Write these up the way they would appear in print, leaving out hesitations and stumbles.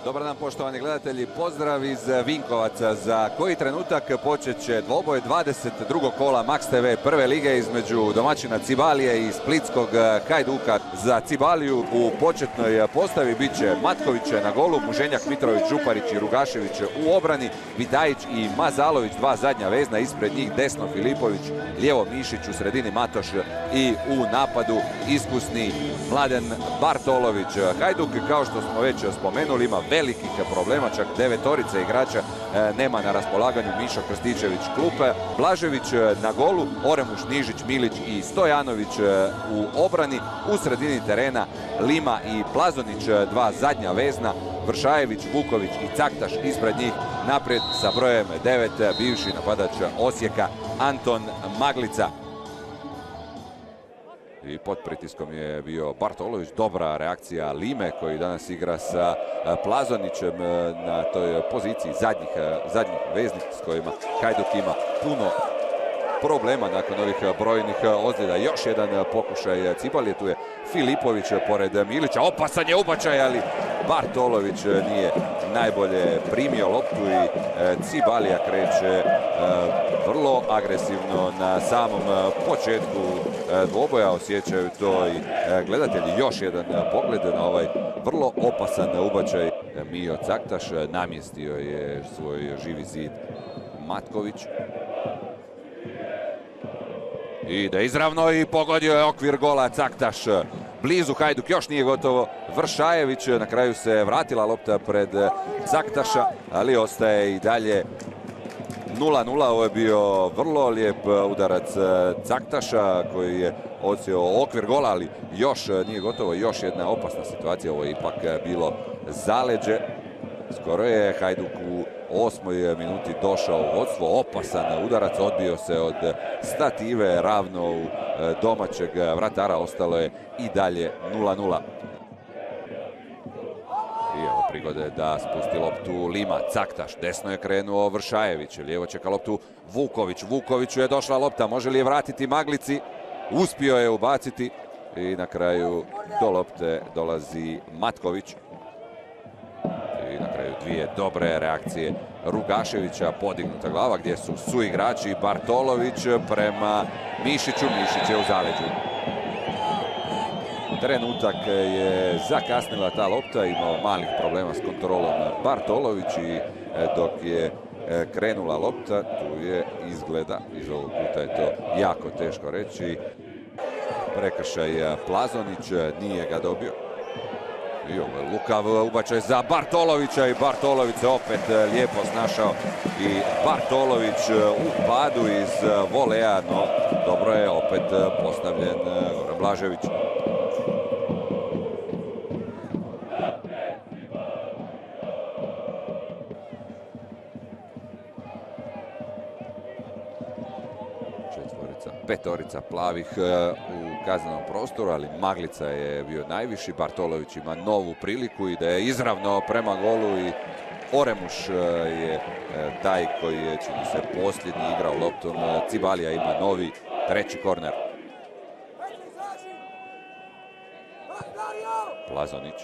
Dobar dan poštovani gledatelji, pozdrav iz Vinkovaca. Za koji trenutak počet će dvoboj 22. kola Max TV prve lige između domaćina Cibalije i splitskog Hajduka. Za Cibaliju u početnoj postavi bit će Matković na golu, Muženjak, Mitrović, Župarić i Rugašević u obrani, Vidajić i Mazalović, dva zadnja vezna, ispred njih desno Filipović, lijevo Mišić, u sredini Matoš i u napadu iskusni Mladen Bartolović. Hajduk, kao što smo već spomenuli, ima velikih problema, čak 9 igrača nema na raspolaganju. Mišo Krstičević klupe, Blažević na golu, Oremuš, Nižić, Milić i Stojanović u obrani, u sredini terena Lima i Plazonić, dva zadnja vezna, Vršajević, Vuković i Caktaš ispred njih, naprijed sa brojem 9 bivši napadač Osijeka Anton Maglica. I pod pritiskom je bio Bartolović, dobra reakcija Lime koji danas igra sa Plazonićem na toj poziciji zadnjih veznih s kojima Hajduk ima puno problema nakon ovih brojnih ozljeda. Još jedan pokušaj Cibalije, tu je Filipović pored Milića, opasan je ubačaj, ali Bartolović nije najbolje primio loptu i Cibalija kreće vrlo agresivno na samom početku dvoboja. Osjećaju to i gledatelji. Još jedan pogled na ovaj vrlo opasan ubačaj. Mio Caktaš namjestio je svoj živi zid Matković. Ide izravno i pogodio je okvir gola Caktaš. Blizu Hajduk, još nije gotovo. Vršajević, na kraju se vratila lopta pred Caktaša, ali ostaje i dalje 0-0. Ovo je bio vrlo lijep udarac Caktaša koji je odsjeo okvir gola, ali još nije gotovo. Još jedna opasna situacija, ovo je ipak bilo zaleđe. Skoro je Hajduk u 8. minuti došao u vodstvo. Opasan udarac, odbio se od stative ravno u domaćeg vratara. Ostalo je i dalje 0-0. I evo prigode da spusti loptu Lima. Caktaš, desno je krenuo Vršajević, lijevo čeka loptu Vuković. Vukoviću je došla lopta, može li je vratiti Maglici? Uspio je ubaciti i na kraju do lopte dolazi Matković. I na kraju dvije dobre reakcije Rugaševića, podignuta glava gdje su suigrači. Bartolović prema Mišiću, Mišić je u zaleđu. Trenutak je zakasnila ta lopta, imao malih problema s kontrolom Bartolović i dok je krenula lopta, tu je izgleda, iz ovog puta je to jako teško reći, prekršaj Plazonić, nije ga dobio. I ovo je lukav ubačaj za Bartolovića i Bartolović se opet lijepo snašao i Bartolović u padu iz voleja, no dobro je opet postavljen Goran Blažević. Petorica plavih u kaznenom prostoru, ali Maglica je bio najviši. Bartolović ima novu priliku, ide izravno prema golu i Oremuš je taj koji je, čini se, posljednji igrao loptom. Cibalija ima novi treći korner. Plazonić.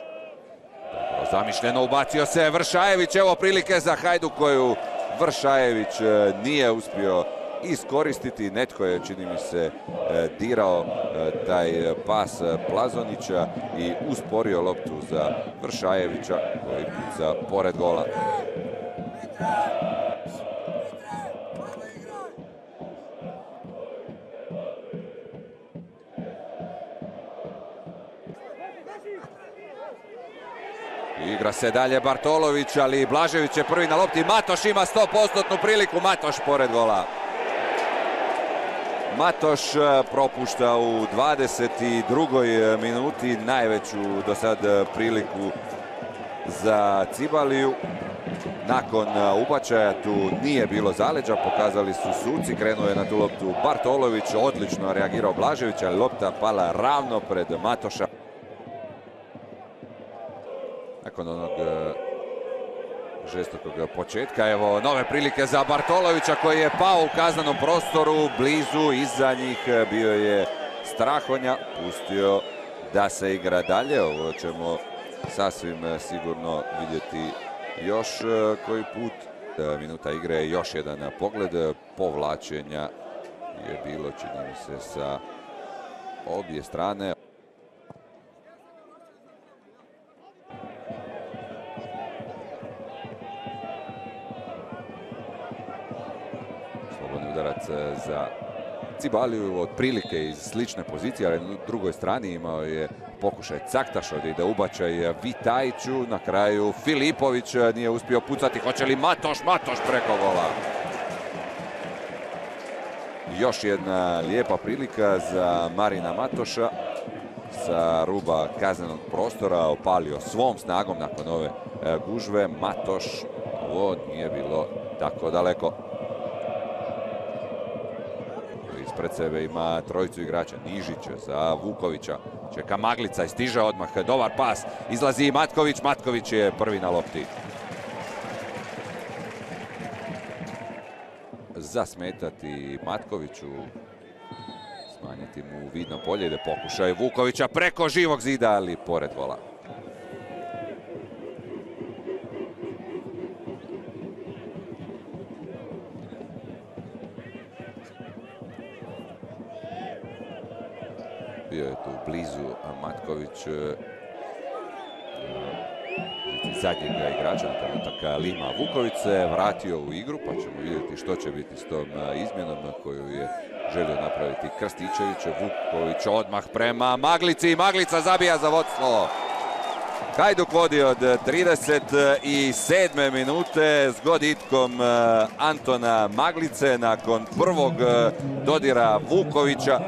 Dobro zamišljeno, ubacio se Vršajević. Evo prilike za Hajduk koju Vršajević nije uspio iskoristiti. Netko je, čini mi se, dirao taj pas Plazonića i usporio loptu za Vršajevića koji puca pored gola. Igra se dalje Bartolović, ali Blažević je prvi na lopti. Matoš ima 100% priliku, Matoš pored gola. Matoš propušta u 22. minuti najveću do sad priliku za Cibaliju. Nakon ubačaja tu nije bilo zaleđa, pokazali su suci, krenuo je na tu loptu Bartolović, odlično reagirao Blažević, ali lopta pala ravno pred Matoša. Nakon onog žestokog početka, evo nove prilike za Bartolovića koji je pao u kaznenom prostoru, blizu, iza njih bio je Strahonja, pustio da se igra dalje. Ovo ćemo sasvim sigurno vidjeti još koji put. Minuta igre, još jedan pogled, povlačenja je bilo, čini mi se, sa obje strane. Slobodni udarac za Cibaliju, otprilike iz slične pozicije, ali na drugoj strani imao je pokušaj Caktaš, ovdje ide ubačaj Vitajiću, na kraju Filipović nije uspio pucati, hoće li Matoš preko gola. Još jedna lijepa prilika za Marina Matoša, sa ruba kaznenog prostora, opalio svom snagom nakon ove gužve. Matoš, ovo nije bilo tako daleko. Ispred sebe ima trojicu igrača, Nižić za Vukovića, čeka Maglica i stiže odmah, dobar pas, izlazi Matković, Matković je prvi na lopti. Zasmetati Matkoviću, smanjiti mu vidno polje, ide pokušaj Vukovića preko živog zida, ali pored gola. Bio je tu blizu Matković, zadnjeg igrača, na trenutak Lima. Vuković se vratio u igru, pa ćemo vidjeti što će biti s tom izmjenom koju je želio napraviti Krstičević. Vuković odmah prema Maglici i Maglica zabija za vodstvo. Hajduk vodi od 37. minute s goditkom Antona Maglice nakon prvog dodira Vukovića.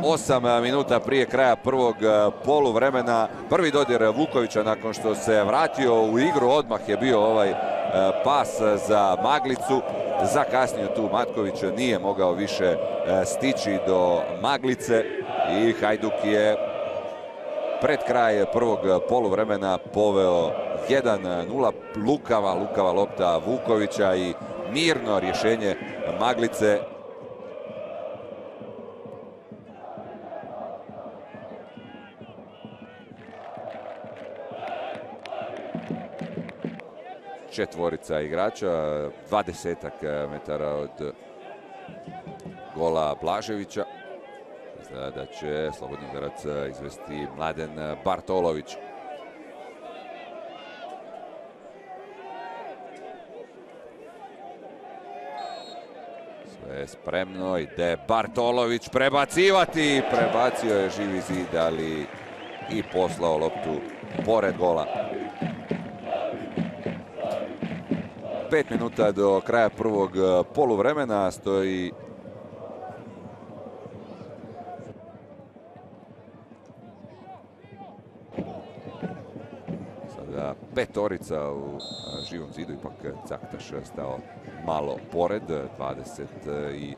8 minuta prije kraja prvog poluvremena. Prvi dodir Vukovića nakon što se vratio u igru, odmah je bio ovaj pas za Maglicu. Zakasnio tu Matković, nije mogao više stići do Maglice i Hajduk je pred kraj prvog poluvremena poveo 1-0. Lukava lopta Vukovića i mirno rješenje Maglice. Četvorica igrača, 20 metara od gola Blaževića. Izgleda da će slobodni udarac izvesti Mladen Bartolović. Sve je spremno, ide Bartolović prebacivati. Prebacio je živi zid, ali i poslao loptu pored gola. 5 minuta do kraja prvog poluvremena, stoji sada petorica u živom zidu, ipak Caktaš stao malo pored, 26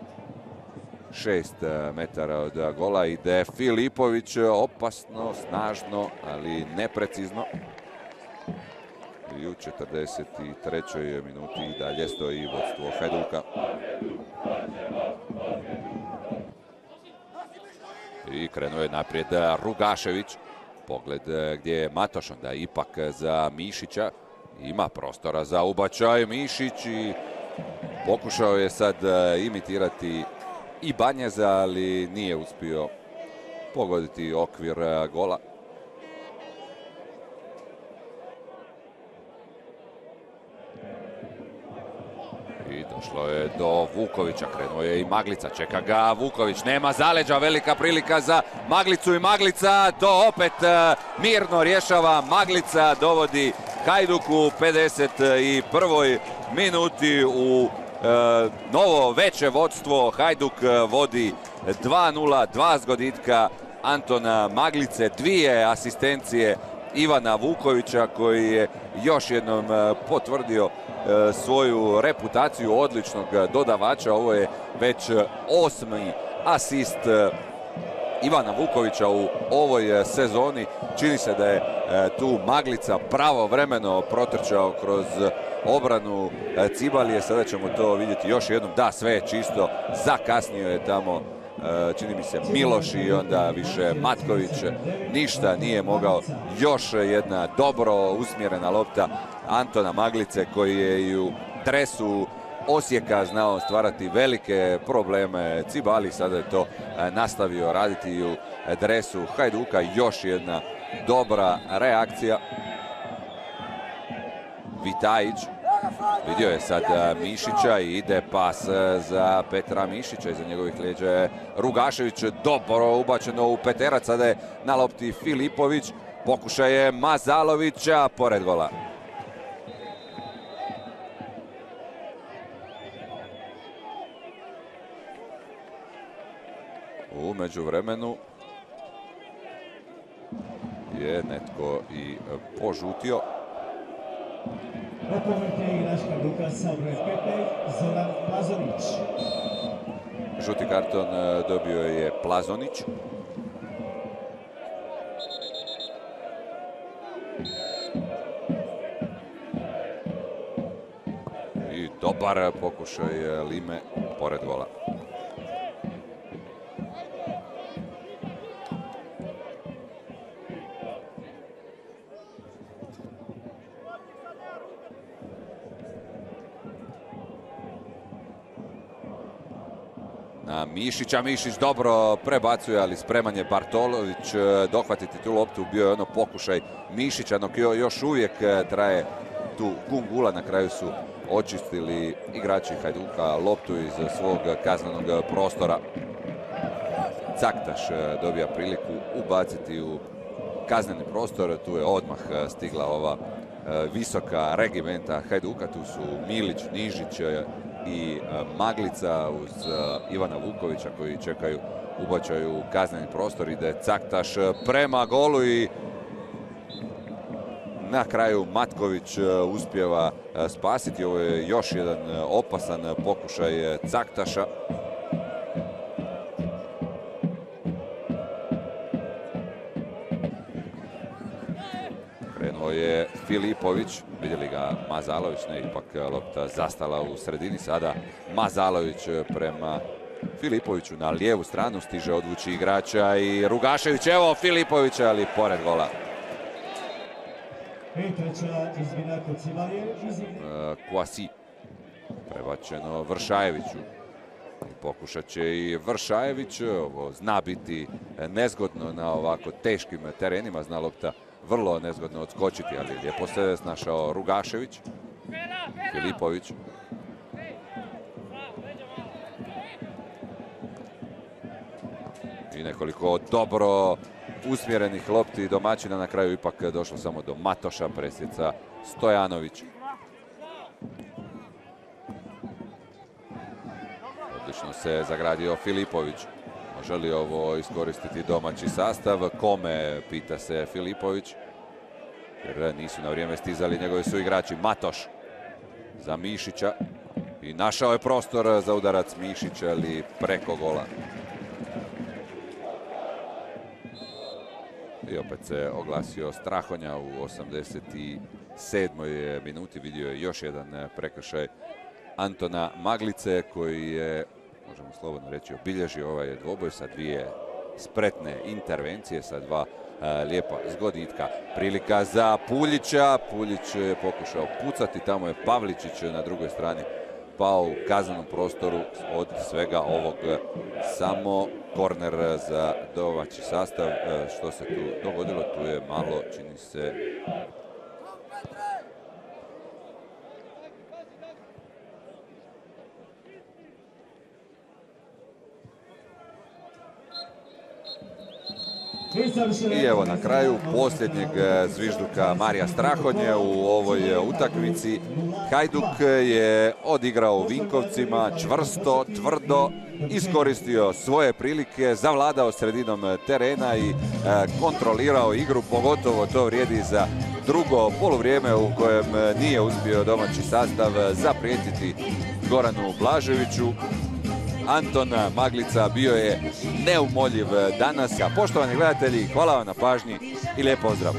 metara od gola. Ide Filipović, opasno, snažno, ali neprecizno. I u 43. minuti i dalje stoji vodstvo Hajduka. I krenuo je naprijed Rugašević. Pogled gdje je Matoš, onda ipak za Mišića. Ima prostora za ubačaj Mišić i pokušao je sad imitirati i Banjeza, ali nije uspio pogoditi okvir gola. I došlo je do Vukovića, krenuo je i Maglica, čeka ga Vuković, nema zaleđa, velika prilika za Maglicu i Maglica to opet mirno rješava. Maglica dovodi Hajduk u 51. minuti u novo veće vodstvo. Hajduk vodi 2-0, 2 zgoditka Antona Maglice, 2 asistencije Ivana Vukovića koji je još jednom potvrdio svoju reputaciju odličnog dodavača. Ovo je već 8. asist Ivana Vukovića u ovoj sezoni. Čini se da je tu Maglica pravovremeno protrčao kroz obranu Cibalije. Sada ćemo to vidjeti još jednom. Da, sve je čisto. Zakasnio je tamo čini mi se Miloš i onda više Matković. Ništa nije mogao. Još jedna dobro usmjerena lopta Antona Maglice koji je i u dresu Osijeka znao stvarati velike probleme Cibali. Sada je to nastavio raditi i u dresu Hajduka. Još jedna dobra reakcija. Vitajić vidio je sad Mišića i ide pas za Petra Mišića. Iza njegovih leđa je Rugašević, dobro ubačeno u peterac. Sada je na lopti Filipović. Pokušaj je Mazalovića pored gola. U međuvremenu je netko i požutio. Žuti karton dobio je Plazonić. I dobar pokušaj Lime pored gola. Mišića, Mišić dobro prebacuje, ali spreman je Bartolović dohvatiti tu loptu. Bio je ono pokušaj Mišića, no još uvijek traje tu gungula. Na kraju su očistili igrači Hajduka loptu iz svog kaznenog prostora. Caktaš dobija priliku ubaciti u kazneni prostor. Tu je odmah stigla ova visoka regimenta Hajduka. Tu su Milić, Nižić i Maglica uz Ivana Vukovića koji čekaju ubačaju u kazneni prostor. Ide Caktaš prema golu i na kraju Matković uspijeva spasiti. Ovo je još jedan opasan pokušaj Caktaša. Krenuo je Filipović, vidjeli ga Mazalović, ne, ipak lopta zastala u sredini. Sada Mazalović prema Filipoviću na lijevu stranu, stiže odvući igrača i Rugašević, evo Filipovića, ali pored gola. Kuasi prebačeno Vršajeviću. Pokušat će i Vršajević, ovo zna biti nezgodno na ovako teškim terenima, zna lopta vrlo nezgodno odskočiti, ali lijepo se snašao Rugašević. Filipović. I nekoliko dobro usmjerenih lopti domaćina, na kraju ipak došlo samo do Matoša, presjeca Stojanović. Odlično se zagradio Filipović. Može li ovo iskoristiti domaći sastav? Kome, pita se Filipović. Jer nisu na vrijeme stizali njegovi su igrači. Matoš za Mišića. I našao je prostor za udarac Mišića, ali preko gola. I opet se oglasio Strahonja u 87. minuti. Vidio je još jedan prekršaj Antona Maglice koji je, možemo slobodno reći, obilježio ovaj dvoboj sa dvije spretne intervencije, sa dva lijepa zgoditka. Prilika za Puljića. Puljić je pokušao pucati, tamo je Pavličić na drugoj strani pao u kaznenom prostoru. Od svega ovog samo korner za domaći sastav. Što se tu dogodilo? Tu je malo, čini se, i evo na kraju posljednjeg zvižduka Marija Strahonje u ovoj utakmici. Hajduk je odigrao u Vinkovcima čvrsto, tvrdo, iskoristio svoje prilike, zavladao sredinom terena i kontrolirao igru. Pogotovo to vrijedi za drugo poluvrijeme u kojem nije uspio domaći sastav zaprijetiti Goranu Blaževiću. Anton Maglica bio je neumoljiv danas. Poštovani gledatelji, hvala vam na pažnji i lijep pozdrav.